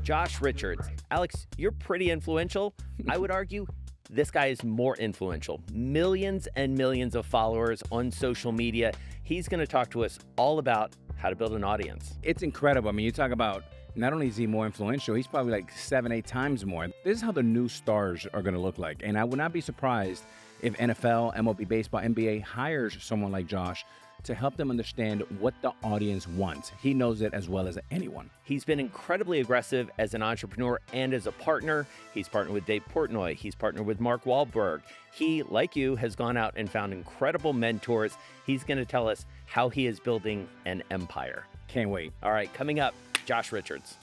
Josh Richards. Alex, you're pretty influential. I would argue this guy is more influential. Millions and millions of followers on social media. He's going to talk to us all about how to build an audience. It's incredible. I mean, you talk about not only is he more influential, he's probably like 7-8 times more. This is how the new stars are going to look like. And I would not be surprised if NFL, MLB Baseball, NBA hires someone like Josh to help them understand what the audience wants. He knows it as well as anyone. He's been incredibly aggressive as an entrepreneur and as a partner. He's partnered with Dave Portnoy. He's partnered with Mark Wahlberg. He, like you, has gone out and found incredible mentors. He's going to tell us how he is building an empire. Can't wait. All right, coming up, Josh Richards.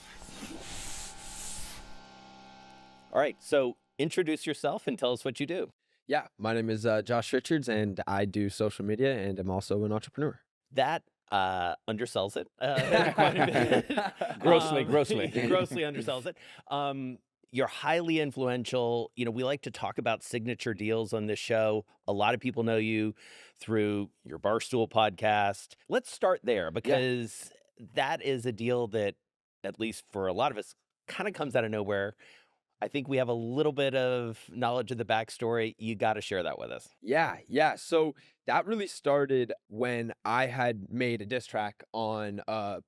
All right, so introduce yourself and tell us what you do. Yeah, my name is Josh Richards, and I do social media, and I'm also an entrepreneur. That undersells it quite a bit. Grossly. Grossly undersells it. You're highly influential. You know, we like to talk about signature deals on this show. A lot of people know you through your Barstool podcast. Let's start there because that is a deal that, at least for a lot of us, kind of comes out of nowhere. I think we have a little bit of knowledge of the backstory. You got to share that with us. Yeah. So that really started when I had made a diss track on a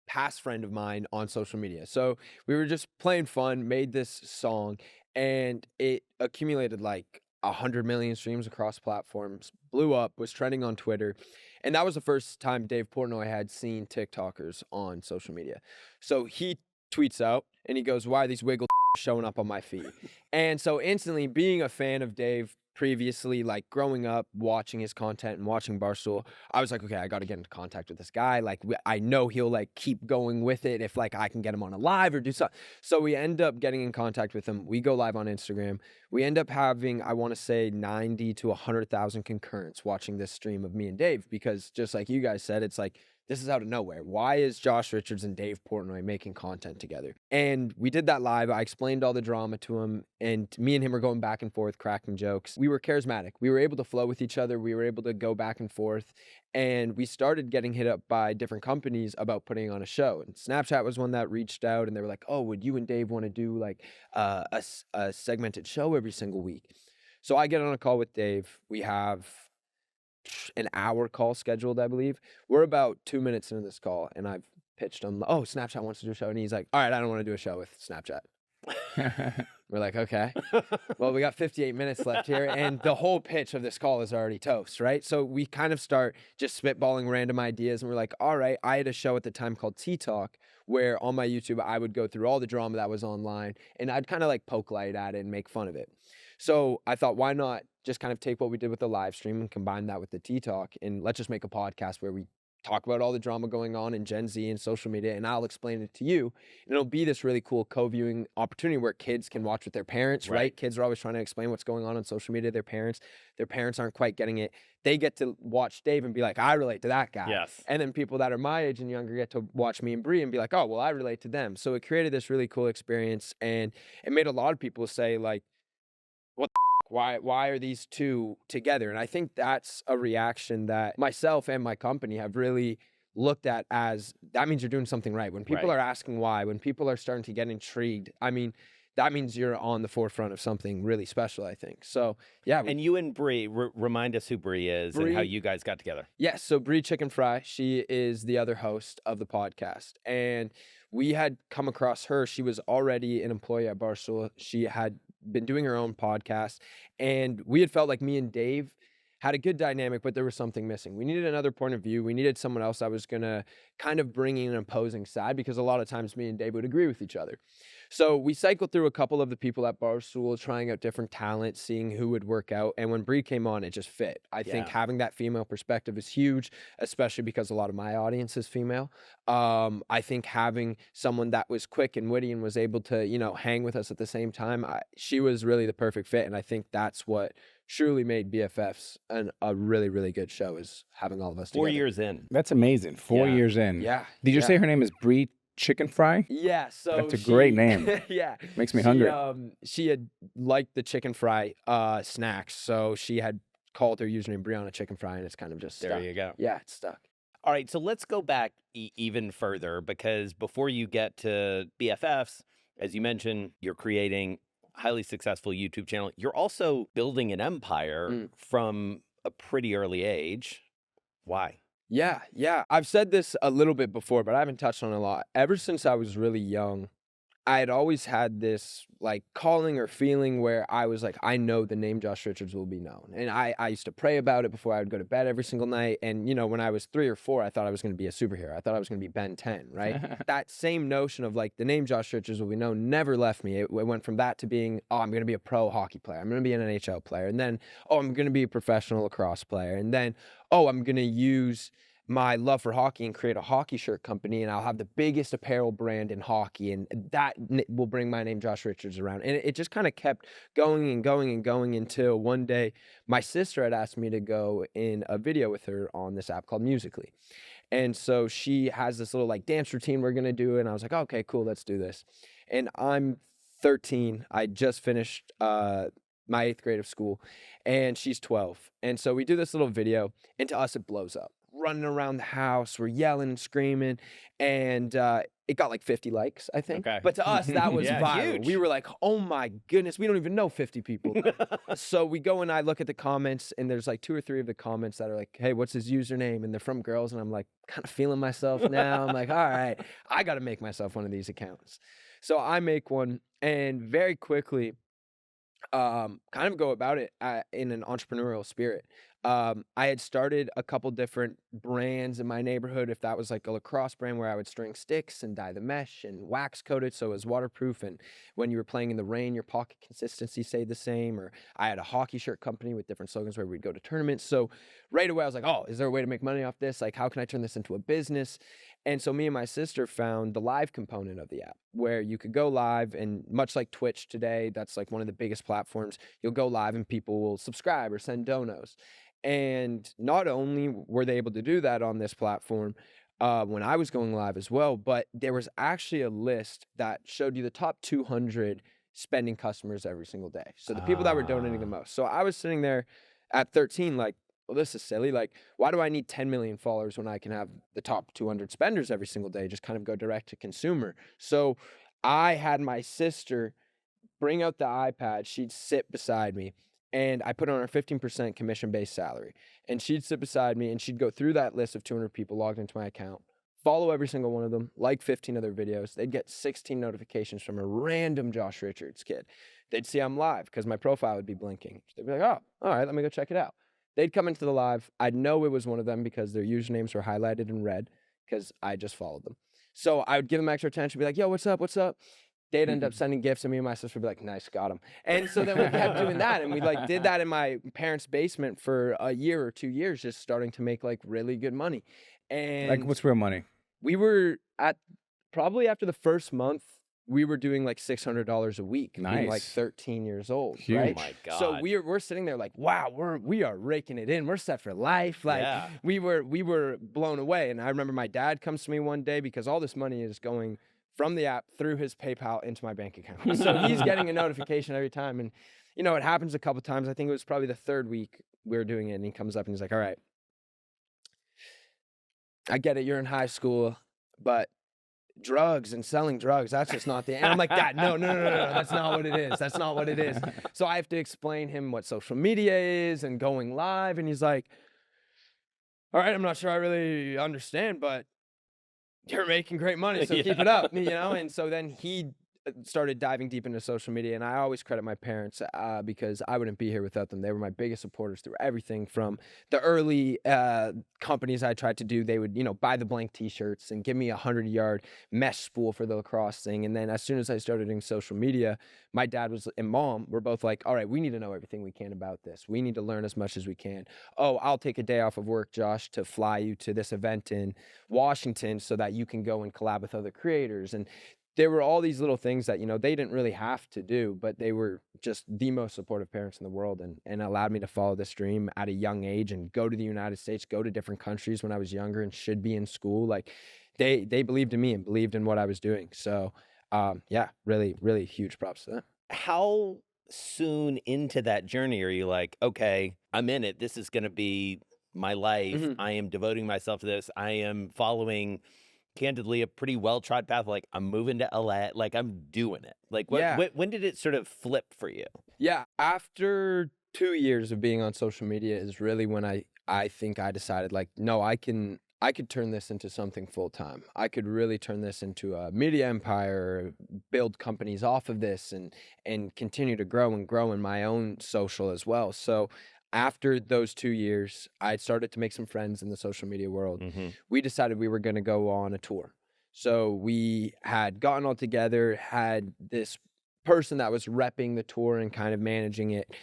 past friend of mine on social media. So we were just playing fun, made this song, and it accumulated like 100 million streams across platforms, blew up, was trending on Twitter. And that was the first time Dave Portnoy had seen TikTokers on social media. So he tweets out and he goes, "Why are these wiggle showing up on my feed?" And so instantly, being a fan of Dave previously, like growing up, watching his content and watching Barstool, I was like, okay, I got to get into contact with this guy. Like, I know he'll like keep going with it if like I can get him on a live or do something. So we end up getting in contact with him. We go live on Instagram. We end up having, I want to say 90 to 100,000 concurrents watching this stream of me and Dave, because just like you guys said, it's like, this is out of nowhere. Why is Josh Richards and Dave Portnoy making content together? And we did that live. I explained all the drama to him, and me and him were going back and forth, cracking jokes. We were charismatic. We were able to flow with each other. We were able to go back and forth. And we started getting hit up by different companies about putting on a show. And Snapchat was one that reached out, and they were like, "Oh, would you and Dave want to do like a segmented show every single week?" So I get on a call with Dave. We have an hour call scheduled, I believe. We're about 2 minutes into this call, and I've pitched him, "Oh, Snapchat wants to do a show." And he's like, "All right, I don't want to do a show with Snapchat." We're like, okay. Well, we got 58 minutes left here, and the whole pitch of this call is already toast, right? So we kind of start just spitballing random ideas, and we're like, all right. I had a show at the time called T-Talk, where on my YouTube, I would go through all the drama that was online, and I'd kind of like poke light at it and make fun of it. So I thought, why not just kind of take what we did with the live stream and combine that with the T-Talk, and let's just make a podcast where we talk about all the drama going on in Gen Z and social media, and I'll explain it to you. And it'll be this really cool co-viewing opportunity where kids can watch with their parents, right? Kids are always trying to explain what's going on social media to their parents. Their parents aren't quite getting it. They get to watch Dave and be like, I relate to that guy. Yes. And then people that are my age and younger get to watch me and Bree and be like, oh, well, I relate to them. So it created this really cool experience, and it made a lot of people say, like, what the why are these two together? And I think that's a reaction that myself and my company have really looked at as, that means you're doing something right. When people are asking why, when people are starting to get intrigued, I mean, that means you're on the forefront of something really special, I think. So, yeah. And you and Bree, remind us who Bree is and how you guys got together. Yes, so Bree Chicken Fry, she is the other host of the podcast. And we had come across her. She was already an employee at Barstool. She had been doing her own podcast. And we had felt like me and Dave had a good dynamic, but there was something missing. We needed another point of view. We needed someone else that was going to kind of bring in an opposing side, because a lot of times me and Dave would agree with each other. So we cycled through a couple of the people at Barstool, trying out different talent, seeing who would work out. And when Bree came on, it just fit. I think having that female perspective is huge, especially because a lot of my audience is female. I think having someone that was quick and witty and was able to, you know, hang with us at the same time, she was really the perfect fit. And I think that's what truly made BFFs a really, really good show, is having all of us together. 4 years in. That's amazing. 4 years in. Yeah. Did you say her name is Bree Chicken Fry? Yeah, so that's a great name. Yeah, makes me hungry. She had liked the chicken fry snacks, so she had called her username Brianna Chicken Fry, and it's kind of just stuck. There you go. Yeah, it's stuck. All right, so let's go back even further, because before you get to BFFs, as you mentioned, you're creating a highly successful YouTube channel. You're also building an empire from a pretty early age. Why? Yeah. I've said this a little bit before, but I haven't touched on it a lot. Ever since I was really young, I had always had this like calling or feeling where I was like, I know the name Josh Richards will be known. And I used to pray about it before I would go to bed every single night. And, you know, when I was 3 or 4, I thought I was going to be a superhero. I thought I was going to be Ben 10, right? That same notion of like the name Josh Richards will be known never left me. It went from that to being, oh, I'm going to be a pro hockey player. I'm going to be an NHL player. And then, oh, I'm going to be a professional lacrosse player. And then, oh, I'm going to use my love for hockey and create a hockey shirt company, and I'll have the biggest apparel brand in hockey, and that will bring my name Josh Richards around. And it just kind of kept going and going and going until one day my sister had asked me to go in a video with her on this app called Musical.ly. And so she has this little like dance routine we're gonna do, and I was like, okay, cool, let's do this. And I'm 13. I just finished my 8th grade of school, and she's 12. And so we do this little video, and to us it blows up. Running around the house, we're yelling and screaming, and it got like 50 likes, I think. Okay. But to us, that was Yeah, viral. huge. We were like, oh my goodness, we don't even know 50 people. So we go and I look at the comments, and there's like 2 or 3 of the comments that are like, hey, what's his username? And they're from girls, and I'm like, kind of feeling myself now. I'm like, all right, I got to make myself one of these accounts. So I make one, and very quickly, kind of go about it in an entrepreneurial spirit. I had started a couple different brands in my neighborhood. If that was like a lacrosse brand where I would string sticks and dye the mesh and wax coat it so it was waterproof, and when you were playing in the rain, your pocket consistency stayed the same. Or I had a hockey shirt company with different slogans where we'd go to tournaments. So right away I was like, oh, is there a way to make money off this? Like, how can I turn this into a business? And so me and my sister found the live component of the app where you could go live, and much like Twitch today, that's like one of the biggest platforms. You'll go live and people will subscribe or send donos. And not only were they able to do that on this platform when I was going live as well, but there was actually a list that showed you the top 200 spending customers every single day. So the people that were donating the most. So I was sitting there at 13 like, well, this is silly. Like, why do I need 10 million followers when I can have the top 200 spenders every single day? Just kind of go direct to consumer. So I had my sister bring out the iPad. She'd sit beside me, and I put on her 15% commission-based salary. And she'd sit beside me, and she'd go through that list of 200 people logged into my account, follow every single one of them, like 15 of their videos. They'd get 16 notifications from a random Josh Richards kid. They'd see I'm live because my profile would be blinking. They'd be like, oh, all right, let me go check it out. They'd come into the live. I'd know it was one of them because their usernames were highlighted in red because I just followed them. So I would give them extra attention, be like, yo, what's up, what's up? They'd end up sending gifts, and me and my sister would be like, nice, got him. And so then we kept doing that, and we like did that in my parents' basement for a year or 2 years, just starting to make like really good money. And Like, what's real money? we were at probably after the first month, we were doing like $600 a week, being like Nice. 13 years old, Huge. right? Oh my God. So we're sitting there like, wow, we are raking it in. We're set for life. Like Yeah. we were blown away. And I remember my dad comes to me one day because all this money is going from the app through his PayPal into my bank account. So he's getting a notification every time. And you know, it happens a couple times. I think it was probably the 3rd week we were doing it, and he comes up and he's like, all right, I get it, you're in high school, but drugs and selling drugs, that's just not the, and I'm like, Dad, no, that's not what it is. That's not what it is. So I have to explain him what social media is and going live, and he's like, all right, I'm not sure I really understand, but you're making great money, so keep it up, you know? And so then he started diving deep into social media, and I always credit my parents because I wouldn't be here without them. They were my biggest supporters through everything from the early companies I tried to do. They would, you know, buy the blank t-shirts and give me a 100-yard mesh spool for the lacrosse thing. And then as soon as I started doing social media, my dad and mom were both like, all right, we need to know everything we can about this. We need to learn as much as we can. Oh, I'll take a day off of work, Josh, to fly you to this event in Washington so that you can go and collab with other creators. And there were all these little things that, you know, they didn't really have to do, but they were just the most supportive parents in the world, and allowed me to follow this dream at a young age and go to the United States, go to different countries when I was younger and should be in school. Like they believed in me and believed in what I was doing. So yeah, really, really huge props to them. How soon into that journey are you like, okay, I'm in it. This is going to be my life. Mhm. I am devoting myself to this. I am following candidly a pretty well-trod path, like, I'm moving to LA, like, I'm doing it. Like, Yeah. when did it sort of flip for you? Yeah, after 2 years of being on social media is really when I think I decided, like, no, I could turn this into something full time. I could really turn this into a media empire, build companies off of this, and continue to grow and grow in my own social as well. So after those 2 years, I started to make some friends in the social media world. Mhm. We decided we were going to go on a tour. So we had gotten all together, had this person that was repping the tour and kind of managing it.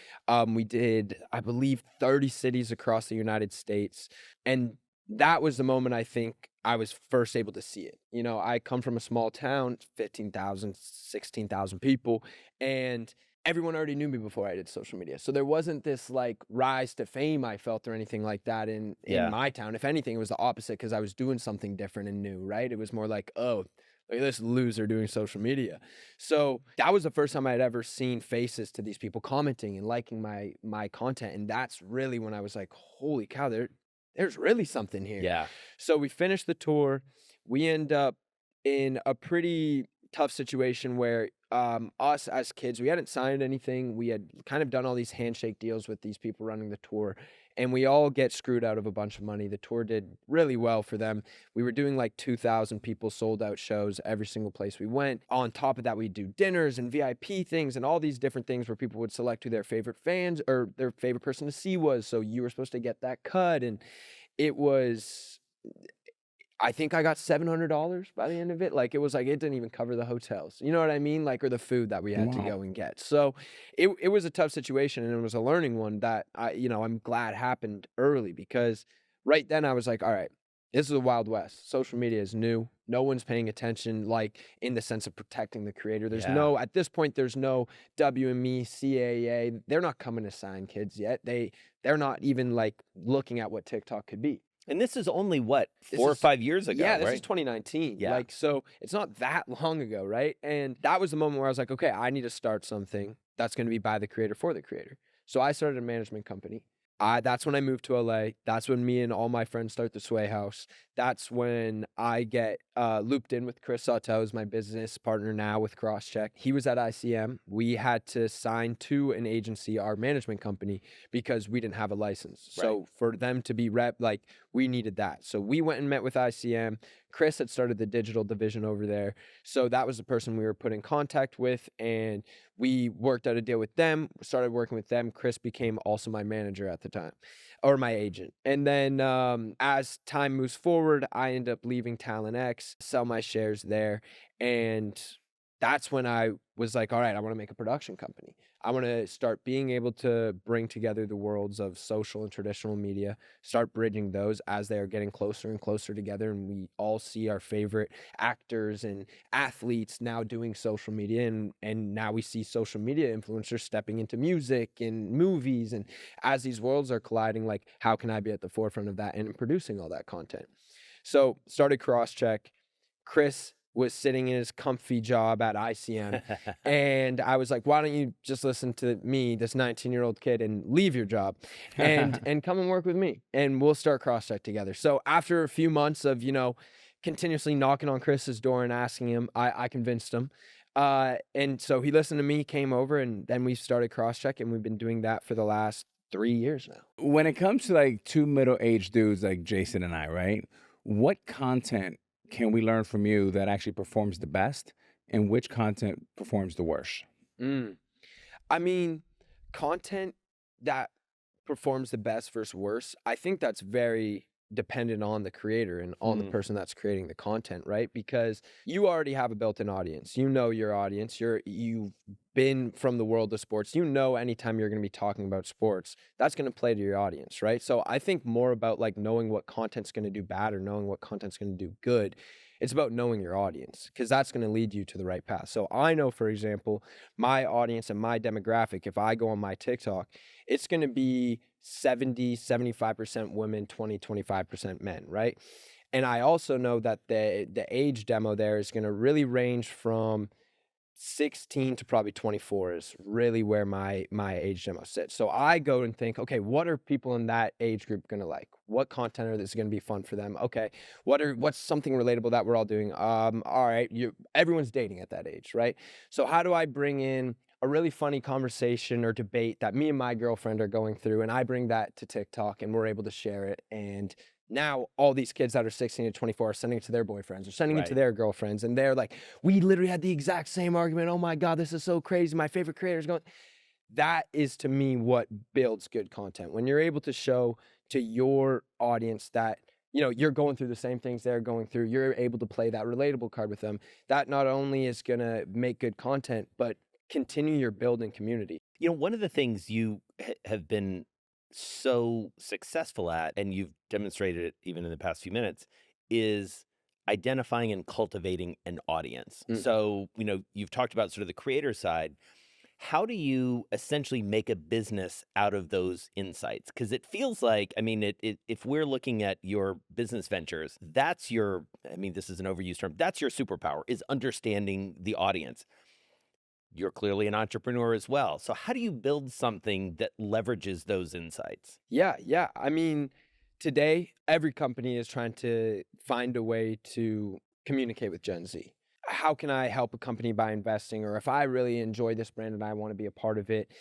We did, I believe, 30 cities across the United States. And that was the moment I think I was first able to see it. You know, I come from a small town, 15,000, 16,000 people, and everyone already knew me before I did social media. So there wasn't this like rise to fame I felt or anything like that in Yeah. my town. If anything, it was the opposite because I was doing something different and new, right? It was more like, oh, look at this loser doing social media. So that was the first time I had ever seen faces to these people commenting and liking my content. And that's really when I was like, holy cow, there's really something here. Yeah. So we finished the tour. We end up in a pretty tough situation where us as kids, we hadn't signed anything. We had kind of done all these handshake deals with these people running the tour, and we all get screwed out of a bunch of money. The tour did really well for them. We were doing like 2,000 people sold out shows every single place we went. On top of that, we do dinners and VIP things and all these different things where people would select who their favorite fans or their favorite person to see was. So you were supposed to get that cut, and it was, I think I got $700 by the end of it. Like, it was like, it didn't even cover the hotels. You know what I mean? Like, or the food that we had to Wow. go and get. So it was a tough situation, and it was a learning one that I'm glad happened early, because right then I was like, all right, this is the Wild West. Social media is new. No one's paying attention, like in the sense of protecting the creator. There's Yeah. no, at this point, there's no WME, CAA. They're not coming to sign kids yet. They're not even like looking at what TikTok could be. And this is only what, This 4 or is- 5 years ago, Yeah, this right? is 2019. Yeah. Like, so it's not that long ago, right? And that was the moment where I was like, okay, I need to start something that's going to be by the creator for the creator. So I started a management company. That's when I moved to LA. That's when me and all my friends start the Sway House. That's when I get looped in with Chris Sawtelle, who's my business partner now with Crosscheck. He was at ICM. We had to sign to an agency, our management company, because we didn't have a license. So for them to be rep, like, we needed that. So we went and met with ICM. Chris had started the digital division over there. So that was the person we were put in contact with, and we worked out a deal with them, started working with them. Chris became also my manager at the time, or my agent. And then as time moves forward, I end up leaving Talent X, sell my shares there. And that's when I was like, all right, I want to make a production company. I want to start being able to bring together the worlds of social and traditional media, start bridging those as they are getting closer and closer together. And we all see our favorite actors and athletes now doing social media. And now we see social media influencers stepping into music and movies. And as these worlds are colliding, like, how can I be at the forefront of that and producing all that content? So started Crosscheck. Chris was sitting in his comfy job at ICM. And I was like, why don't you just listen to me, this 19-year-old kid, and leave your job and come and work with me, and we'll start Crosscheck together. So after a few months of, continuously knocking on Chris's door and asking him, I convinced him. And so he listened to me, came over, and then we started Crosscheck, and we've been doing that for the last 3 years now. When it comes to like two middle-aged dudes like Jason and I, right? What content can we learn from you that actually performs the best, and which content performs the worst? I mean, content that performs the best versus worst, I think that's very dependent on the creator and on the person that's creating the content, right? Because you already have a built-in audience. You know your audience. You've been from the world of sports. You know, anytime you're going to be talking about sports, that's going to play to your audience, right? So I think more about like knowing what content's going to do bad or knowing what content's going to do good. It's about knowing your audience, because that's going to lead you to the right path. So I know, for example, my audience and my demographic, if I go on my TikTok, it's going to be 70, 75% women, 20, 25% men, right? And I also know that the age demo there is going to really range from 16 to probably 24 is really where my age demo sits. So I go and think, okay, what are people in that age group going to like? What content are this going to be fun for them? Okay, what's something relatable that we're all doing? All right, everyone's dating at that age, right? So how do I bring in a really funny conversation or debate that me and my girlfriend are going through, and I bring that to TikTok and we're able to share it, and now all these kids that are 16 to 24 are sending it to their boyfriends or sending it to Right. their girlfriends, and they're like, we literally had the exact same argument. Oh my God, this is so crazy. My favorite creator is going. That is to me what builds good content. When you're able to show to your audience that, you're going through the same things they're going through, you're able to play that relatable card with them. That not only is going to make good content, but continue your building community. One of the things you have been so successful at, and you've demonstrated it even in the past few minutes, is identifying and cultivating an audience. Mm. So, you've talked about sort of the creator side. How do you essentially make a business out of those insights? Because it feels like, if we're looking at your business ventures, this is an overused term, that's your superpower, is understanding the audience. You're clearly an entrepreneur as well. So how do you build something that leverages those insights? Yeah. Today, every company is trying to find a way to communicate with Gen Z. How can I help a company by investing? Or if I really enjoy this brand and I want to be a part of it,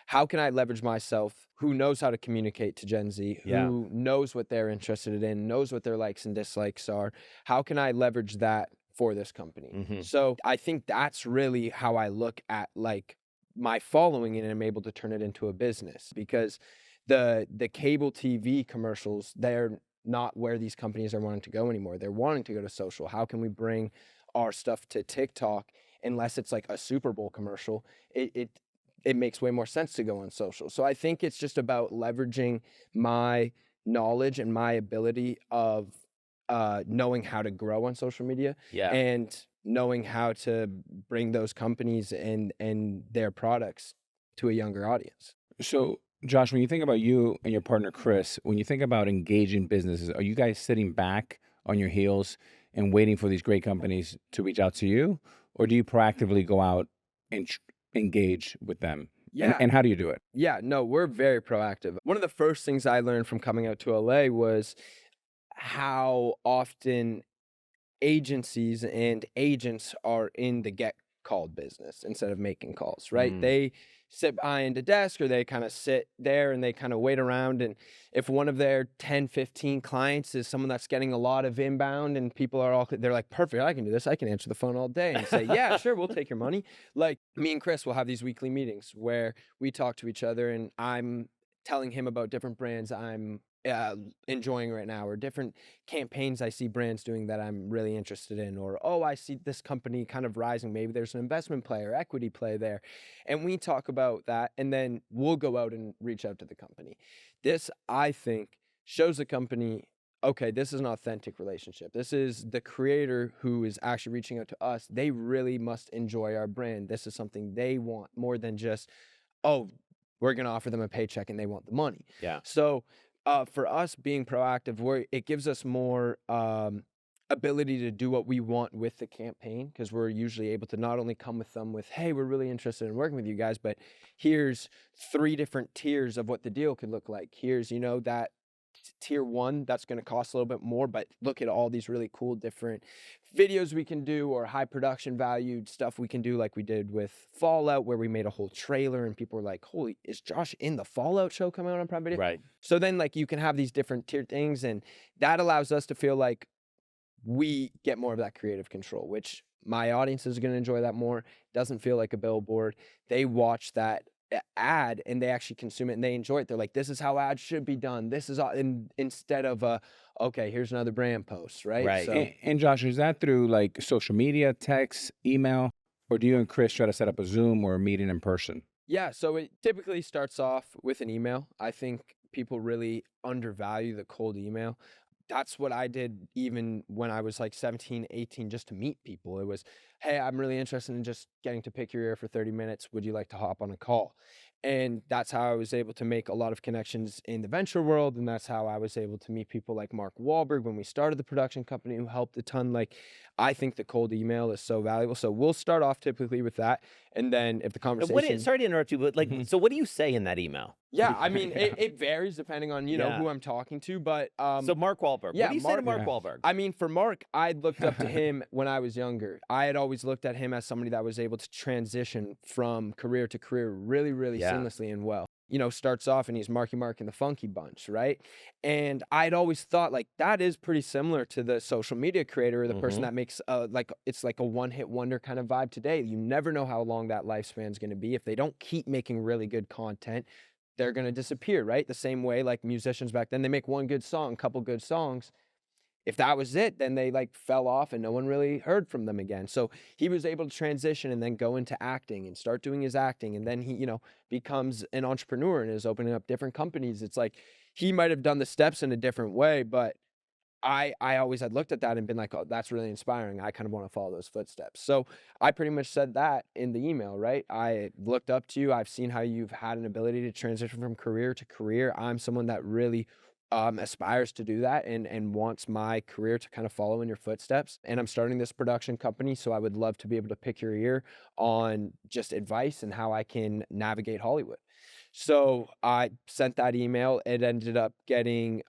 how can I leverage myself, who knows how to communicate to Gen Z, Yeah. who knows what they're interested in, knows what their likes and dislikes are? How can I leverage that for this company? Mhm. So I think that's really how I look at like my following, and I'm able to turn it into a business, because the cable TV commercials, they're not where these companies are wanting to go anymore. They're wanting to go to social. How can we bring our stuff to TikTok? Unless it's like a Super Bowl commercial, it makes way more sense to go on social. So I think it's just about leveraging my knowledge and my ability of knowing how to grow on social media, Yeah. and knowing how to bring those companies and their products to a younger audience. So, Josh, when you think about you and your partner Chris, when you think about engaging businesses, are you guys sitting back on your heels and waiting for these great companies to reach out to you, or do you proactively go out and engage with them? Yeah. And how do you do it? Yeah, no, we're very proactive. One of the first things I learned from coming out to LA was how often agencies and agents are in the get called business instead of making calls, right? Mm. They sit behind a desk, or they kind of sit there and they kind of wait around. And if one of their 10, 15 clients is someone that's getting a lot of inbound, and people are they're like, perfect, I can do this. I can answer the phone all day and say, yeah, sure, we'll take your money. Like me and Chris will have these weekly meetings where we talk to each other, and I'm telling him about different brands I'm enjoying right now, or different campaigns I see brands doing that I'm really interested in, or, oh, I see this company kind of rising. Maybe there's an investment play or equity play there. And we talk about that, and then we'll go out and reach out to the company. This, I think, shows the company, okay, this is an authentic relationship. This is the creator who is actually reaching out to us. They really must enjoy our brand. This is something they want more than just, oh, we're going to offer them a paycheck and they want the money. Yeah. So for us being proactive, it gives us more ability to do what we want with the campaign, because we're usually able to not only come with them with, hey, we're really interested in working with you guys, but here's 3 different tiers of what the deal could look like. Here's, that tier 1 that's going to cost a little bit more, but look at all these really cool different videos we can do, or high production valued stuff we can do, like we did with Fallout, where we made a whole trailer and people were like, holy, is Josh in the Fallout show coming out on Prime Video? Right. So then like you can have these different tiered things, and that allows us to feel like we get more of that creative control, which my audience is going to enjoy that more. It doesn't feel like a billboard. They watch that ad and they actually consume it and they enjoy it. They're like, this is how ads should be done. This is instead of okay, here's another brand post, right? Right. So, And Josh, is that through like social media, text, email, or do you and Chris try to set up a Zoom or a meeting in person? yeah, so it typically starts off with an email. I think people really undervalue the cold email. That's what I did even when I was like 17, 18, just to meet people. It was, hey, I'm really interested in just getting to pick your ear for 30 minutes. Would you like to hop on a call? And that's how I was able to make a lot of connections in the venture world. And that's how I was able to meet people like Mark Wahlberg when we started the production company, who helped a ton. Like, I think the cold email is so valuable. So we'll start off typically with that. And then if the conversation... Sorry to interrupt you, but like, so what do you say in that email? Yeah, I mean, it varies depending on, you know, who I'm talking to, but... so Mark Wahlberg, yeah, what do you say to Mark Wahlberg? I mean, for Mark, I looked up to him when I was younger. I had always looked at him as somebody that was able to transition from career to career really, really seamlessly and well. You know, starts off and he's Marky Mark and the Funky Bunch, right? And I'd always thought, like, that is pretty similar to the social media creator or the person that makes, like, it's like a one-hit wonder kind of vibe today. You never know how long that lifespan's going to be. If they don't keep making really good content, they're going to disappear, right? The same way, like, musicians back then, they make one good song, couple good songs. If that was it, then they like fell off and no one really heard from them again. So he was able to transition and then go into acting and start doing his acting. And then he, you know, becomes an entrepreneur and is opening up different companies. It's like he might have done the steps in a different way, but I always had looked at that and been like, oh, that's really inspiring. I kind of want to follow those footsteps. So I pretty much said that in the email, right? I looked up to you. I've seen how you've had an ability to transition from career to career. I'm someone that really aspires to do that and wants my career to kind of follow in your footsteps. And I'm starting this production company, so I would love to be able to pick your ear on just advice and how I can navigate Hollywood. So I sent that email. It ended up getting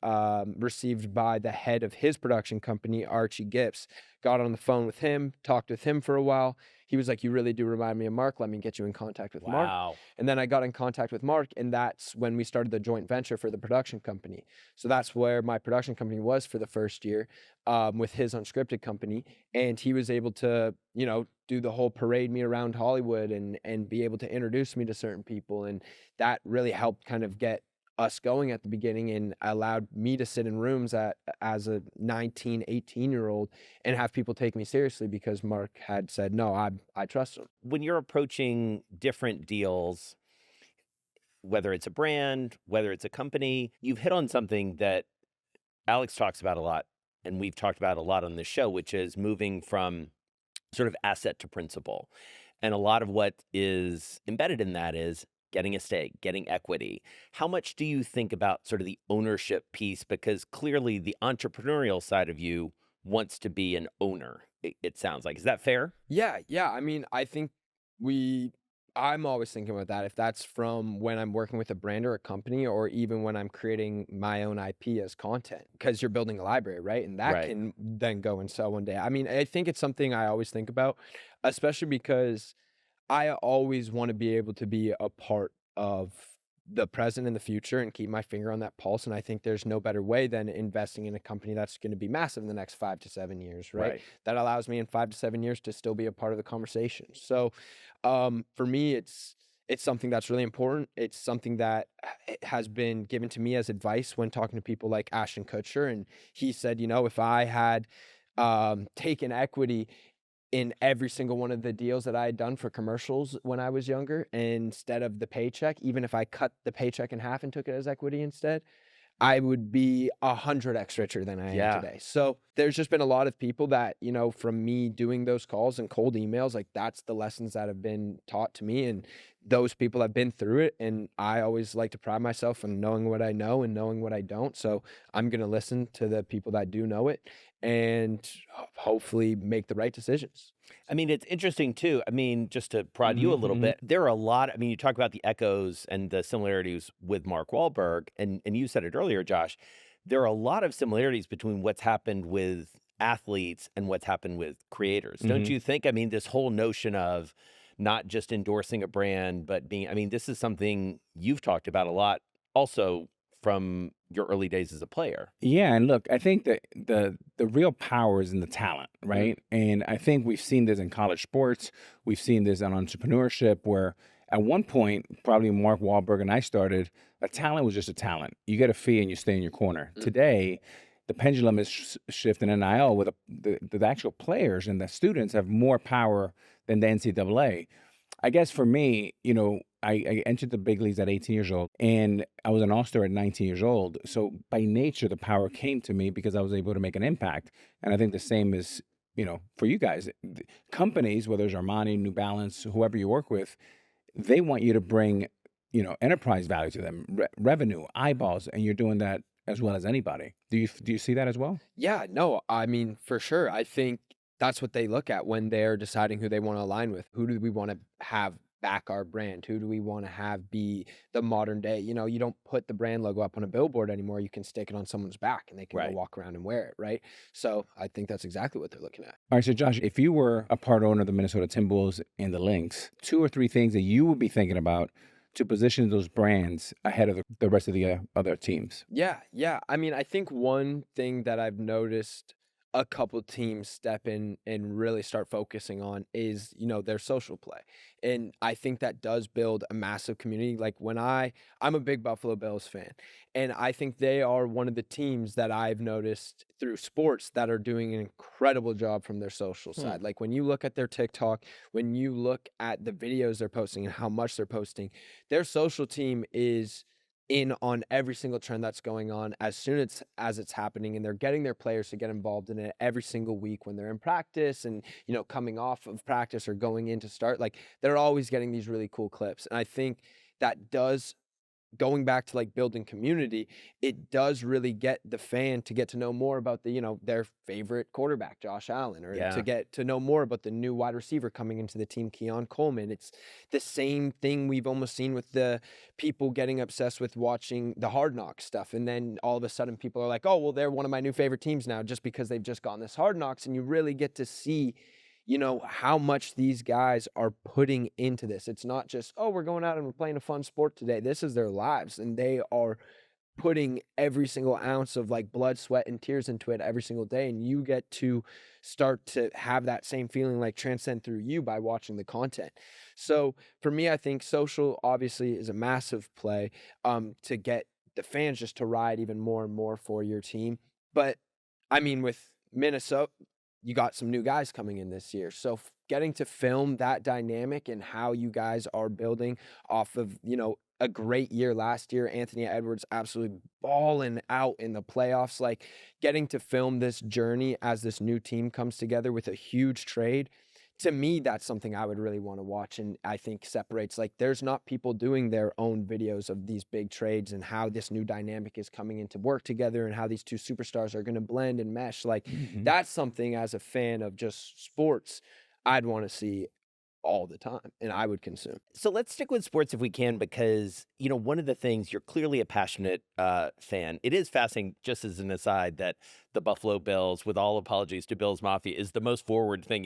received by the head of his production company, Archie Gips. Got on the phone with him, talked with him for a while. He was like, you really do remind me of Mark. Let me get you in contact with Mark. And then I got in contact with Mark, and that's when we started the joint venture for the production company. So that's where my production company was for the first year with his unscripted company. And he was able to, you know, do the whole parade me around Hollywood and be able to introduce me to certain people. And that really helped kind of get us going at the beginning and allowed me to sit in rooms as a 19, 18-year-old and have people take me seriously because Mark had said, no, I trust him. When you're approaching different deals, whether it's a brand, whether it's a company, you've hit on something that Alex talks about a lot, and we've talked about a lot on this show, which is moving from sort of asset to principal. And a lot of what is embedded in that is getting a stake, getting equity. How much do you think about sort of the ownership piece? Because clearly the entrepreneurial side of you wants to be an owner, it sounds like. Is that fair? Yeah. I mean, I think I'm always thinking about that. If that's from when I'm working with a brand or a company, or even when I'm creating my own IP as content, because you're building a library, right? And that can then go and sell one day. I mean, I think it's something I always think about, especially because I always want to be able to be a part of the present and the future and keep my finger on that pulse. And I think there's no better way than investing in a company that's going to be massive in the next 5 to 7 years, right? That allows me in 5 to 7 years to still be a part of the conversation. So for me, it's something that's really important. It's something that has been given to me as advice when talking to people like Ashton Kutcher. And he said, you know, if I had taken equity in every single one of the deals that I had done for commercials when I was younger, instead of the paycheck, even if I cut the paycheck in half and took it as equity instead, I would be 100x richer than I am today. So there's just been a lot of people that, you know, from me doing those calls and cold emails, like that's the lessons that have been taught to me. And those people have been through it. And I always like to pride myself on knowing what I know and knowing what I don't. So I'm going to listen to the people that do know it and hopefully make the right decisions. I mean, it's interesting too. I mean, just to prod you a little bit, there are a lot. I mean, you talk about the echoes and the similarities with Mark Wahlberg, and you said it earlier, Josh. There are a lot of similarities between what's happened with athletes and what's happened with creators. Don't you think? I mean, this whole notion of not just endorsing a brand, but being, I mean, this is something you've talked about a lot also from your early days as a player. Yeah, and look, I think that the real power is in the talent, right? And I think we've seen this in college sports. We've seen this on entrepreneurship, where at one point, probably Mark Wahlberg and I started, a talent was just a talent. You get a fee and you stay in your corner. Today, the pendulum is shifting NIL, with the actual players and the students have more power than the NCAA. I guess for me, you know, I entered the big leagues at 18 years old, and I was an all-star at 19 years old. So by nature, the power came to me because I was able to make an impact. And I think the same is, you know, for you guys. Companies, whether it's Armani, New Balance, whoever you work with, they want you to bring enterprise value to them, revenue, eyeballs, and you're doing that as well as anybody. Do you see that as well? Yeah, no, I mean, for sure. I think that's what they look at when they're deciding who they want to align with. Who do we want to have back our brand? Who do we want to have be the modern day? You don't put the brand logo up on a billboard anymore. You can stick it on someone's back and they can go Right. walk around and wear it, right? So I think that's exactly what they're looking at. All right, so Josh, if you were a part owner of the Minnesota Timberwolves and the Lynx, 2 or 3 things that you would be thinking about to position those brands ahead of the rest of the other teams. Yeah, yeah. I mean, I think one thing that I've noticed a couple teams step in and really start focusing on is, their social play. And I think that does build a massive community. Like I'm a big Buffalo Bills fan, and I think they are one of the teams that I've noticed through sports that are doing an incredible job from their social side. Like when you look at their TikTok, when you look at the videos they're posting and how much they're posting, their social team is in on every single trend that's going on as soon as it's happening, and they're getting their players to get involved in it every single week when they're in practice and coming off of practice or going in to start. Like they're always getting these really cool clips, and I think that does, going back to like building community, it does really get the fan to get to know more about their favorite quarterback, Josh Allen, or Yeah. to get to know more about the new wide receiver coming into the team, Keon Coleman. It's the same thing we've almost seen with the people getting obsessed with watching the Hard Knocks stuff, and then all of a sudden people are like, oh well, they're one of my new favorite teams now just because they've just gotten this Hard Knocks, and you really get to see how much these guys are putting into this. It's not just, oh, we're going out and we're playing a fun sport today. This is their lives, and they are putting every single ounce of like blood, sweat, and tears into it every single day. And you get to start to have that same feeling like transcend through you by watching the content. So for me, I think social obviously is a massive play to get the fans just to ride even more and more for your team. But I mean, with Minnesota, you got some new guys coming in this year. So getting to film that dynamic and how you guys are building off of, a great year last year, Anthony Edwards absolutely balling out in the playoffs, like getting to film this journey as this new team comes together with a huge trade. To me, that's something I would really want to watch, and I think separates, like, there's not people doing their own videos of these big trades and how this new dynamic is coming into work together and how these two superstars are going to blend and mesh. Like, that's something as a fan of just sports I'd want to see all the time, and I would consume. So let's stick with sports if we can, because, one of the things, you're clearly a passionate fan. It is fascinating, just as an aside, that the Buffalo Bills, with all apologies to Bills Mafia, is the most forward thing.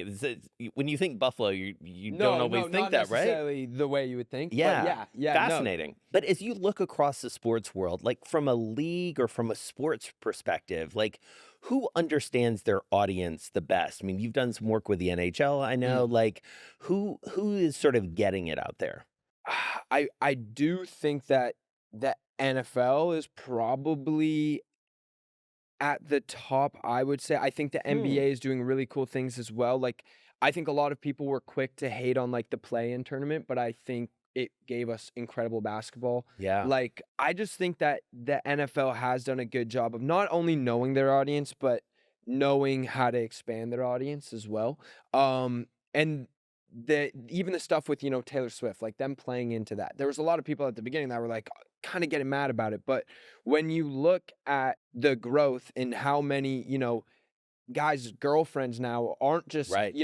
When you think Buffalo, you don't always think not that, right? necessarily the way you would think. Yeah, but yeah, fascinating. But as you look across the sports world, like from a league or from a sports perspective, like who understands their audience the best? I mean, you've done some work with the NHL, I know. Like who is sort of getting it out there? I do think that the NFL is probably at the top, I would say. I think the NBA is doing really cool things as well. Like, I think a lot of people were quick to hate on like the play-in tournament, but I think it gave us incredible basketball. Yeah. Like, I just think that the NFL has done a good job of not only knowing their audience, but knowing how to expand their audience as well. And even the stuff with, Taylor Swift, like them playing into that. There was a lot of people at the beginning that were like kind of getting mad about it. But when you look at the growth and how many, guys' girlfriends now aren't just, Right.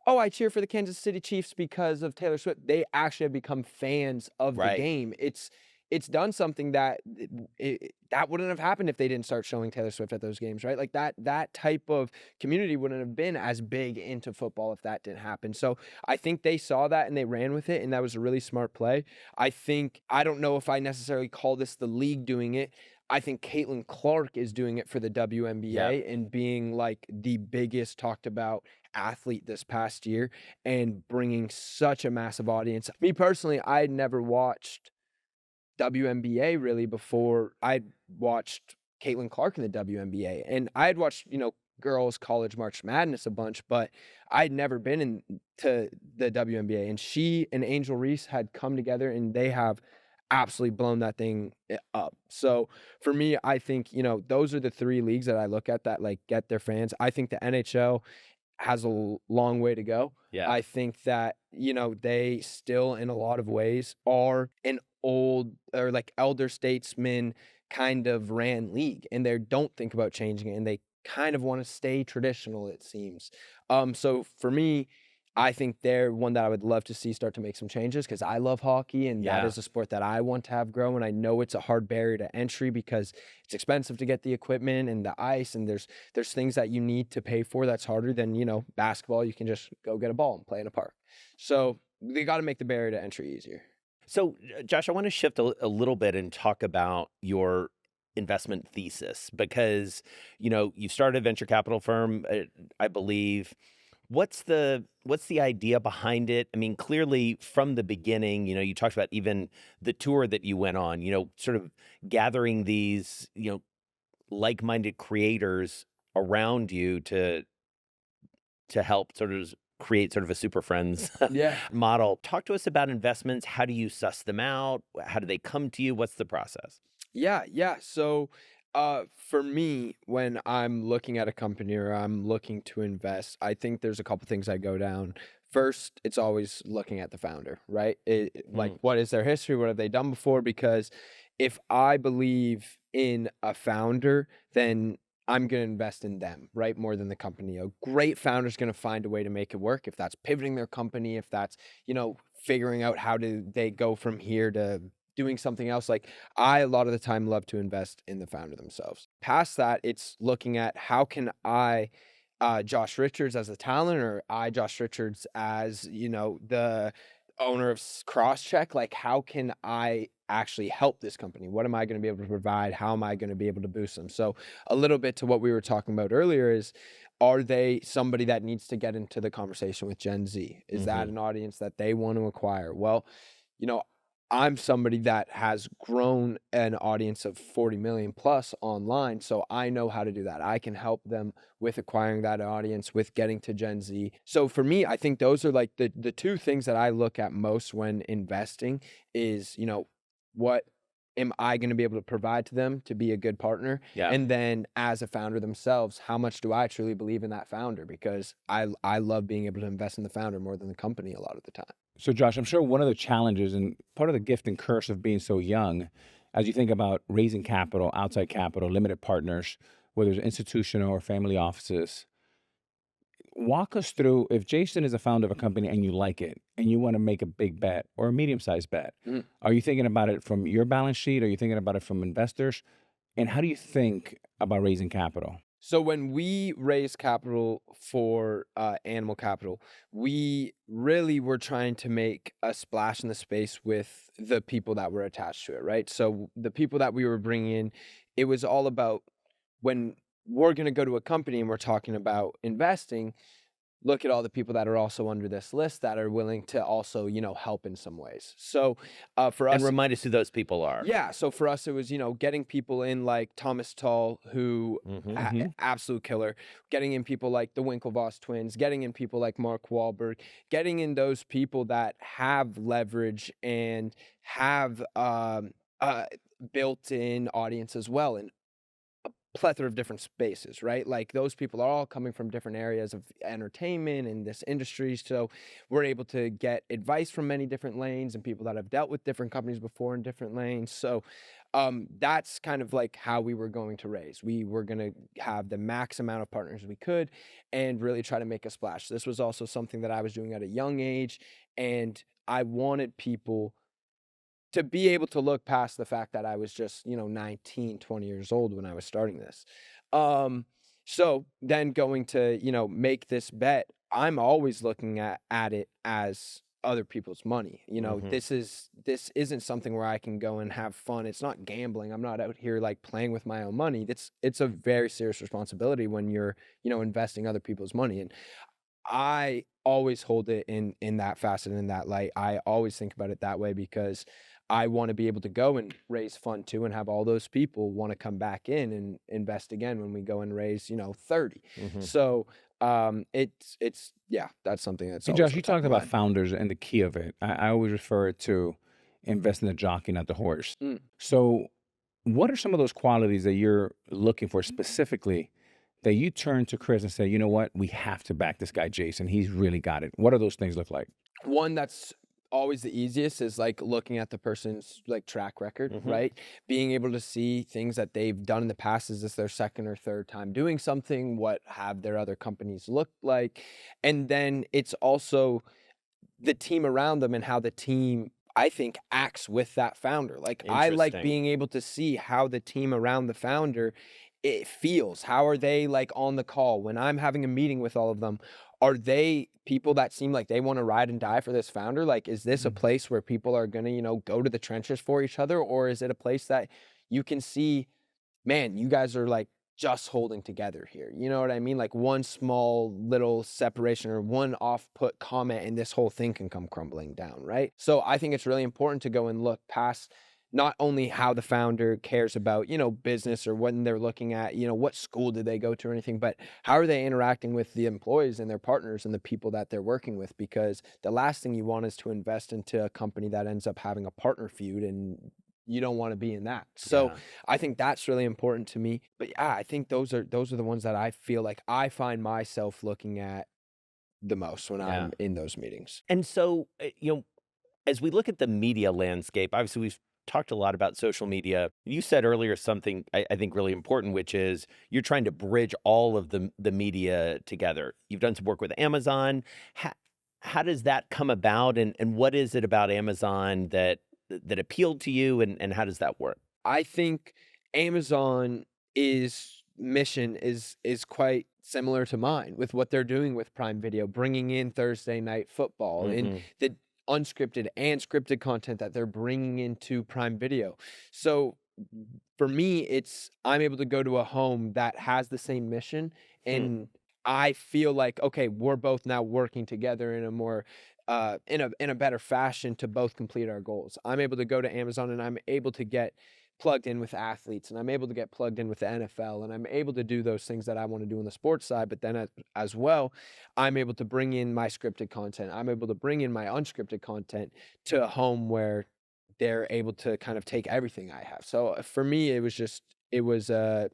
Oh, I cheer for the Kansas City Chiefs because of Taylor Swift. They actually have become fans of the Right. game. It's done something that that wouldn't have happened if they didn't start showing Taylor Swift at those games, right? Like that type of community wouldn't have been as big into football if that didn't happen. So I think they saw that and they ran with it, and that was a really smart play. I don't know if I necessarily call this the league doing it. I think Caitlin Clark is doing it for the WNBA and being like the biggest talked about athlete this past year and bringing such a massive audience. Me personally, I had never watched WNBA really before I'd watched Caitlin Clark in the WNBA. And I had watched, girls college March Madness a bunch, but I'd never been into the WNBA. And she and Angel Reese had come together and they have absolutely blown that thing up. So for me, I think, those are the 3 leagues that I look at that like get their fans. I think the NHL has a long way to go. Yeah. I think that, they still in a lot of ways are an old or like elder statesmen kind of ran league, and they don't think about changing it, and they kind of want to stay traditional, it seems. So for me, I think they're one that I would love to see start to make some changes, because I love hockey, and that Yeah. is a sport that I want to have grow. And I know it's a hard barrier to entry because it's expensive to get the equipment and the ice, and there's things that you need to pay for that's harder than, basketball. You can just go get a ball and play in a park. So they got to make the barrier to entry easier. So, Josh, I want to shift a little bit and talk about your investment thesis, because, you started a venture capital firm, I believe. What's the idea behind it? I mean, clearly from the beginning, you talked about even the tour that you went on, sort of gathering these, like-minded creators around you to help sort of create sort of a super friends Yeah. model. Talk to us about investments. How do you suss them out? How do they come to you? What's the process? Yeah. So, for me, when I'm looking at a company or I'm looking to invest, I think there's a couple things I go down. First, it's always looking at the founder, right? Like, what is their history? What have they done before? Because if I believe in a founder, then I'm going to invest in them, right? More than the company. A great founder is going to find a way to make it work. If that's pivoting their company, if that's, figuring out how do they go from here to doing something else. Like, I, a lot of the time, love to invest in the founder themselves. Past that, it's looking at how can I, Josh Richards as a talent, or Josh Richards as, the owner of CrossCheck, like, how can I actually help this company? What am I going to be able to provide? How am I going to be able to boost them? So a little bit to what we were talking about earlier is, are they somebody that needs to get into the conversation with Gen Z? Is that an audience that they want to acquire? Well, I'm somebody that has grown an audience of 40 million plus online, so I know how to do that. I can help them with acquiring that audience, with getting to Gen Z. So for me, I think those are like the two things that I look at most when investing is, what am I going to be able to provide to them to be a good partner? Yeah. And then as a founder themselves, how much do I truly believe in that founder? Because I love being able to invest in the founder more than the company a lot of the time. So, Josh, I'm sure one of the challenges and part of the gift and curse of being so young, as you think about raising capital, outside capital, limited partners, whether it's institutional or family offices, walk us through, if Jason is a founder of a company and you like it and you want to make a big bet or a medium-sized bet, are you thinking about it from your balance sheet? Are you thinking about it from investors? And how do you think about raising capital? So when we raised capital for Animal Capital, we really were trying to make a splash in the space with the people that were attached to it, right? So the people that we were bringing in, it was all about, when we're going to go to a company and we're talking about investing, look at all the people that are also under this list that are willing to also, help in some ways. So for us, And remind us who those people are. yeah. So for us, it was, getting people in like Thomas Tull, who absolute killer, getting in people like the Winklevoss twins, getting in people like Mark Wahlberg, getting in those people that have leverage and have built-in audience as well, and plethora of different spaces, right? Like, those people are all coming from different areas of entertainment and this industry. So we're able to get advice from many different lanes and people that have dealt with different companies before in different lanes. So that's kind of like how we were going to raise. We were going to have the max amount of partners we could and really try to make a splash. This was also something that I was doing at a young age, and I wanted people to be able to look past the fact that I was just, 19, 20 years old when I was starting this. So then going to, make this bet, I'm always looking at it as other people's money. This isn't something where I can go and have fun. It's not gambling. I'm not out here like playing with my own money. It's a very serious responsibility when you're, investing other people's money. And I always hold it in that facet, in that light. I always think about it that way, because I want to be able to go and raise fund too, and have all those people want to come back in and invest again when we go and raise, 30. So it's that's something that's Hey, always Josh, on you top talked of about mind. founders and the key of it. I always refer it to invest in the jockey, not the horse. Mm. So what are some of those qualities that you're looking for specifically that you turn to Chris and say, you know what, we have to back this guy, Jason. He's really got it. What do those things look like? One that's always the easiest is like looking at the person's like track record, right? Being able to see things that they've done in the past. Is this their second or third time doing something? What have their other companies looked like? And then it's also the team around them and how the team, I think, acts with that founder. Like, I like Interesting. being able to see how the team around the founder, it feels. How are they like on the call when I'm having a meeting with all of them? Are they people that seem like they want to ride and die for this founder? Like, is this a place where people are going to, you know, go to the trenches for each other? Or is it a place that you can see, man, you guys are like just holding together here? You know what I mean? Like, one small little separation or one off-put comment and this whole thing can come crumbling down, right? So I think it's really important to go and look past not only how the founder cares about, you know, business or when they're looking at, you know, what school did they go to or anything, but how are they interacting with the employees and their partners and the people that they're working with? Because the last thing you want is to invest into a company that ends up having a partner feud, and you don't want to be in that. So Yeah. I think that's really important to me. But yeah, I think those are the ones that I feel like I find myself looking at the most when Yeah. I'm in those meetings. And so, you know, as we look at the media landscape, obviously we've talked a lot about social media. You said earlier something I think really important, which is you're trying to bridge all of the media together. You've done some work with Amazon. How does that come about, and what is it about Amazon that appealed to you, and how does that work? I think Amazon mission is quite similar to mine with what they're doing with Prime Video, bringing in Thursday night football and the unscripted and scripted content that they're bringing into Prime Video. So for me, I'm able to go to a home that has the same mission, and I feel like, okay, we're both now working together in a more in a better fashion to both complete our goals. I'm able to go to Amazon and I'm able to get plugged in with athletes, and I'm able to get plugged in with the NFL, and I'm able to do those things that I want to do on the sports side. But then as well, I'm able to bring in my scripted content. I'm able to bring in my unscripted content to a home where they're able to kind of take everything I have. So for me, it was a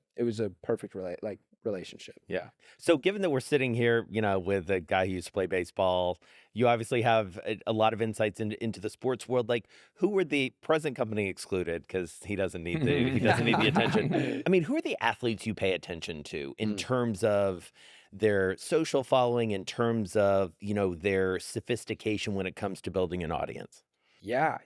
perfect relationship. Yeah. So given that we're sitting here, you know, with a guy who used to play baseball, you obviously have a lot of insights into the sports world. Like, who were the present company excluded because he doesn't need the attention. I mean, who are the athletes you pay attention to in terms of their social following, in terms of, you know, their sophistication when it comes to building an audience? Yeah.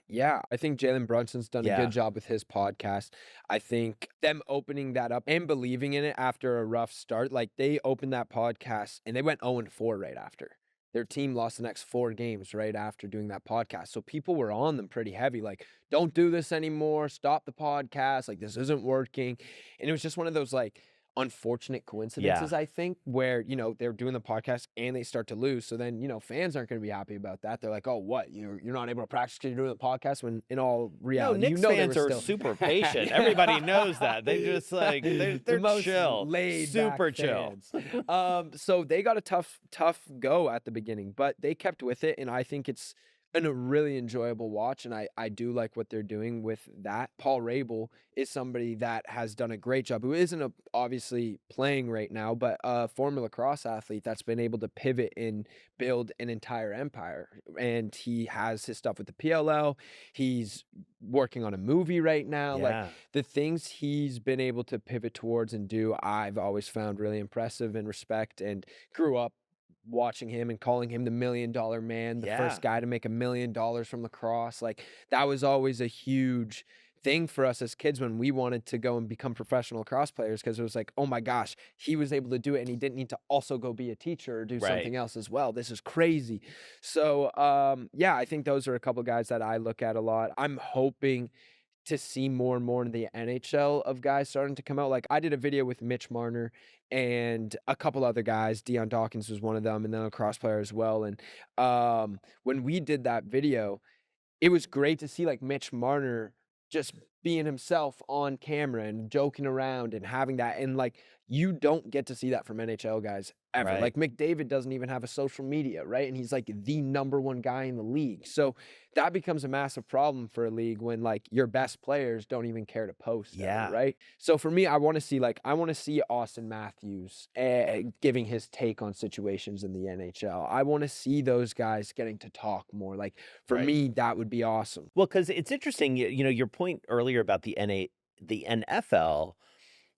I think Jalen Brunson's done a Yeah. good job with his podcast. I think them opening that up and believing in it after a rough start, like they opened that podcast and they went 0-4 right after. Their team lost the next 4 games right after doing that podcast. So people were on them pretty heavy, like, don't do this anymore, stop the podcast, like this isn't working. And it was just one of those like unfortunate coincidences, I think, where, you know, they're doing the podcast and they start to lose. So then, you know, fans aren't going to be happy about that. They're like, oh, what? You're not able to practice because you're doing the podcast, when in all No, reality, Knicks you know, fans are super patient. Everybody knows that. They just like they're the most chill, laid super back chill. So they got a tough go at the beginning, but they kept with it, and I think it's a really enjoyable watch, and I do like what they're doing with that. Paul Rabel is somebody that has done a great job, who isn't obviously playing right now, but a former lacrosse athlete that's been able to pivot and build an entire empire. And he has his stuff with the PLL. He's working on a movie right now. Like, Yeah. the things he's been able to pivot towards and do, I've always found really impressive and respect, and grew up watching him and calling him the $1 million man, the Yeah. first guy to make $1 million from lacrosse. Like, that was always a huge thing for us as kids when we wanted to go and become professional lacrosse players, because it was like, oh my gosh, he was able to do it and he didn't need to also go be a teacher or do something else as well. This is crazy. So yeah, I think those are a couple guys that I look at a lot. I'm hoping to see more and more in the NHL of guys starting to come out. Like, I did a video with Mitch Marner and a couple other guys. Deion Dawkins was one of them, and then a cross player as well. And when we did that video, it was great to see like Mitch Marner just being himself on camera and joking around and having that. And like, you don't get to see that from NHL guys ever. Right. Like McDavid doesn't even have a social media, right? And he's like the #1 guy in the league. So that becomes a massive problem for a league when like your best players don't even care to post. Yeah. Ever, right. So for me, I want to see Austin Matthews giving his take on situations in the NHL. I want to see those guys getting to talk more. Like for Right. me, that would be awesome. Well, because it's interesting, you know, your point earlier about the NFL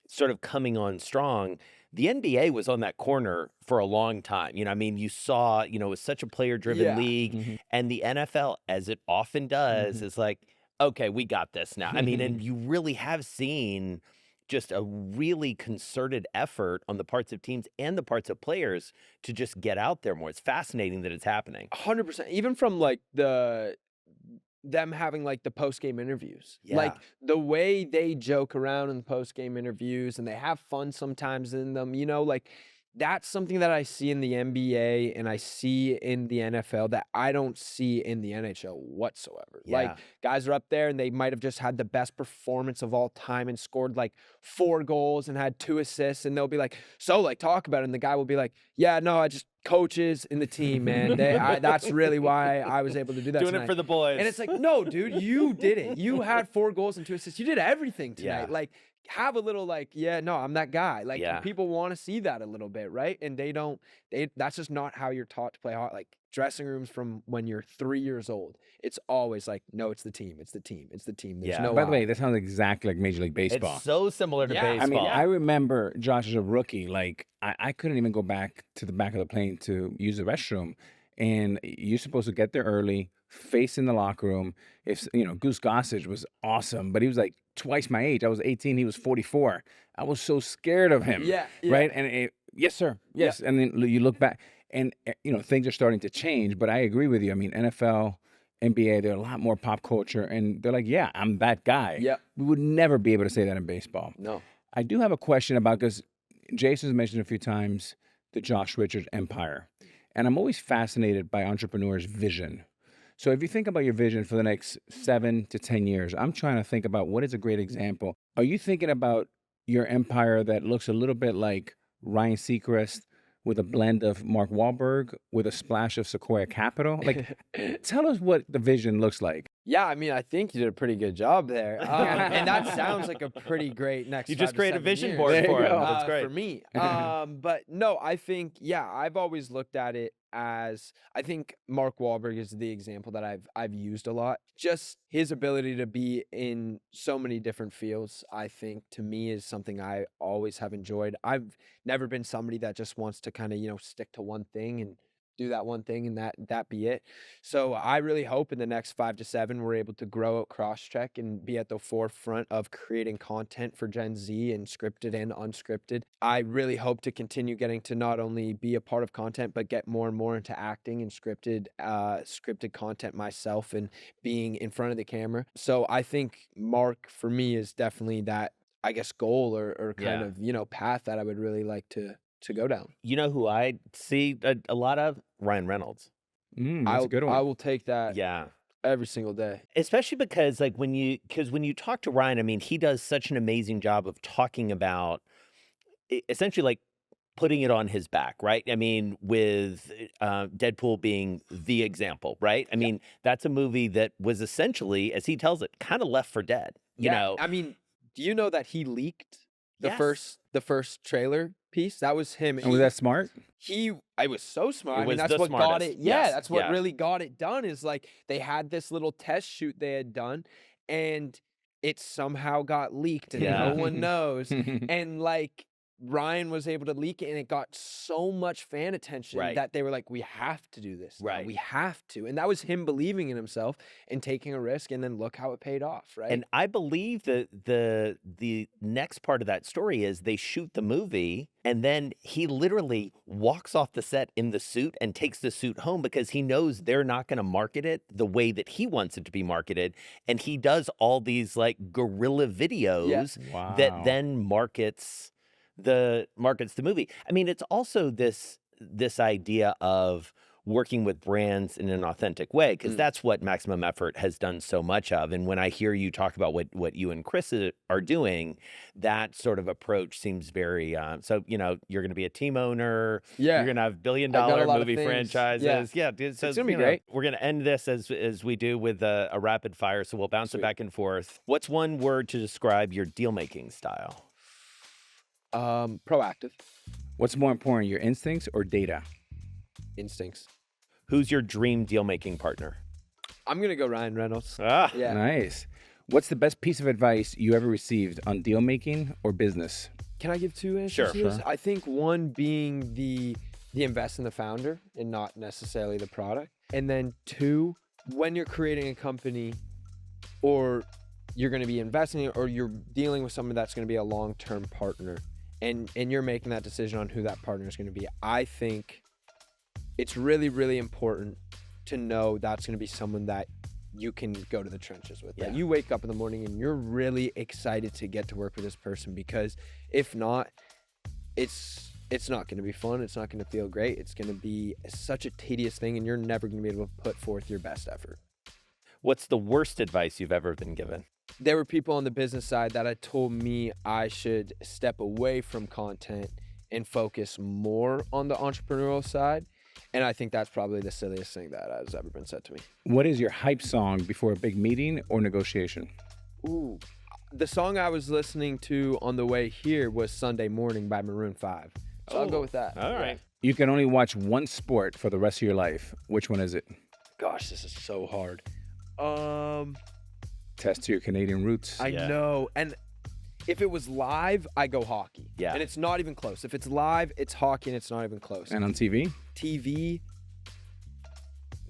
sort of coming on strong. The NBA was on that corner for a long time. You know, I mean, you saw, you know, it was such a player-driven Yeah. league, and the NFL, as it often does, is like, okay, we got this now. I mean, and you really have seen just a really concerted effort on the parts of teams and the parts of players to just get out there more. It's fascinating that it's happening. 100%. Even from like them having like the post-game interviews. Yeah. Like the way they joke around in the post-game interviews and they have fun sometimes in them, you know, like that's something that I see in the NBA and I see in the NFL that I don't see in the NHL whatsoever. Yeah. Like guys are up there and they might have just had the best performance of all time and scored like 4 goals and had 2 assists, and they'll be like, so like talk about it, and the guy will be like, yeah, no, I just coaches in the team, man. That's really why I was able to do that Doing tonight. it for the boys. And it's like, no, dude, you did it. You had 4 goals and 2 assists. You did everything tonight. Yeah. Like, have a little like, yeah, no, I'm that guy. Like, Yeah. people want to see that a little bit, right? And that's just not how you're taught to play hockey. Like, dressing rooms from when you're 3 years old, it's always like, no, it's the team. It's the team. It's the team. There's Yeah. no By the I. way, that sounds exactly like Major League Baseball. It's so similar to Yeah, I baseball. I mean, I remember Josh as a rookie. Like, I couldn't even go back to the back of the plane to use the restroom. And you're supposed to get there early, face in the locker room. If you know, Goose Gossage was awesome, but he was like twice my age. I was 18, he was 44. I was so scared of him. Yeah, yeah. Right. And yes, sir. Yes. And then you look back, and you know, things are starting to change. But I agree with you. I mean, NFL, NBA, they're a lot more pop culture, and they're like, yeah, I'm that guy. Yep. We would never be able to say that in baseball. No. I do have a question about, because Jason's mentioned a few times the Josh Richards empire. And I'm always fascinated by entrepreneurs' vision. So if you think about your vision for the next 7 to 10 years, I'm trying to think about what is a great example. Are you thinking about your empire that looks a little bit like Ryan Seacrest with a blend of Mark Wahlberg with a splash of Sequoia Capital? Like, tell us what the vision looks like. Yeah, I mean, I think you did a pretty good job there. And that sounds like a pretty great next You 5 just to create a 7 vision years. board There for you him. go. That's great. For me. But no, I think, yeah, I've always looked at it as, I think Mark Wahlberg is the example that I've used a lot. Just his ability to be in so many different fields, I think, to me is something I always have enjoyed. I've never been somebody that just wants to kind of, you know, stick to one thing and do that one thing and that be it. So I really hope in the next 5 to 7 we're able to grow out Crosscheck and be at the forefront of creating content for Gen Z and scripted and unscripted. I really hope to continue getting to not only be a part of content, but get more and more into acting and scripted content myself and being in front of the camera. So I think Mark for me is definitely that, I guess, goal or kind Yeah. of, you know, path that I would really like to go down. You know who I see a lot of? Ryan Reynolds. That's a good one. I will take that Yeah. every single day. Especially because like when you talk to Ryan, I mean, he does such an amazing job of talking about essentially like putting it on his back, right? I mean, with Deadpool being the example, right? I mean, that's a movie that was essentially, as he tells it, kind of left for dead. You know, I mean, do you know that he leaked the Yes. first trailer piece? That was him. And was that smart? I was so smart. It I mean, was that's the what got smartest. it. Yeah, Yes, that's what yeah. really got it done. Is like they had this little test shoot they had done, and it somehow got leaked, and Yeah. no one knows. And like Ryan was able to leak it, and it got so much fan attention Right. that they were like, "We have to do this. now. Right. We have to." And that was him believing in himself and taking a risk, and then look how it paid off. Right. and I believe that the next part of that story is they shoot the movie and then he literally walks off the set in the suit and takes the suit home because he knows they're not going to market it the way that he wants it to be marketed, and he does all these like guerrilla videos Wow. that then markets the movie. I mean, it's also this idea of working with brands in an authentic way, because that's what Maximum Effort has done so much of. And when I hear you talk about what you and Chris are doing, that sort of approach seems very so you're going to be a team owner. Yeah. You're going to have I got a billion-dollar lot of movie things. franchises. Yeah. Dude, so It's gonna be great. we're going to end this as we do with a rapid fire, so we'll bounce it back and forth. What's one word to describe your deal-making style? Proactive. What's more important, your instincts or data? Instincts. Who's your dream deal-making partner? I'm gonna go Ryan Reynolds. Ah, Yeah. Nice. What's the best piece of advice you ever received on deal making or business? Can I give two answers Sure. to this? I think one being the invest in the founder and not necessarily the product. And then two, when you're creating a company or you're going to be investing or you're dealing with someone that's going to be a long-term partner and you're making that decision on who that partner is going to be, I think it's really, really important to know that's going to be someone that you can go to the trenches with. That you wake up in the morning and you're really excited to get to work with this person, because if not, it's not going to be fun. It's not going to feel great. It's going to be such a tedious thing, and you're never going to be able to put forth your best effort. what's the worst advice you've ever been given? There were people on the business side that had told me I should step away from content and focus more on the entrepreneurial side. And I think that's probably the silliest thing that has ever been said to me. What is your hype song before a big meeting or negotiation? Ooh, the song I was listening to on the way here was Sunday Morning by Maroon 5. So I'll go with that. All right. You can only watch one sport for the rest of your life. Which one is it? Gosh, this is so hard. Test to your Canadian roots. I know. And if it was live, I go hockey. Yeah. And it's not even close. If it's live, it's hockey and it's not even close. And on TV? TV,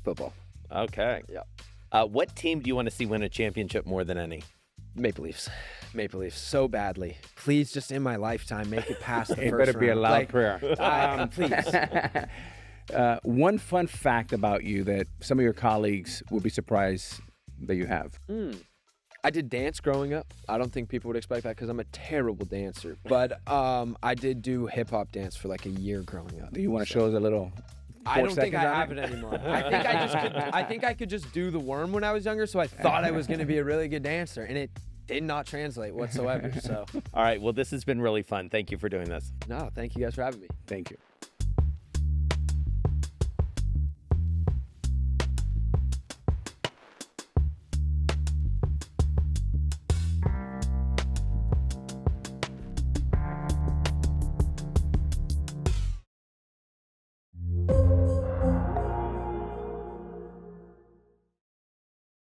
football. Okay. Yeah. What team do you want to see win a championship more than any? Maple Leafs. Maple Leafs so badly. Please, just in my lifetime, make it past the It first better be a round. loud prayer. Please. One fun fact about you that some of your colleagues would be surprised that you have. I did dance growing up. I don't think people would expect that because I'm a terrible dancer. But I did do hip hop dance for like a year growing up. Do you want to show us a little? I don't think I seconds on have it anymore. I think I could just do the worm when I was younger, so I thought I was going to be a really good dancer, and it did not translate whatsoever. So, All right. Well, this has been really fun. Thank you for doing this. no, thank you guys for having me. Thank you.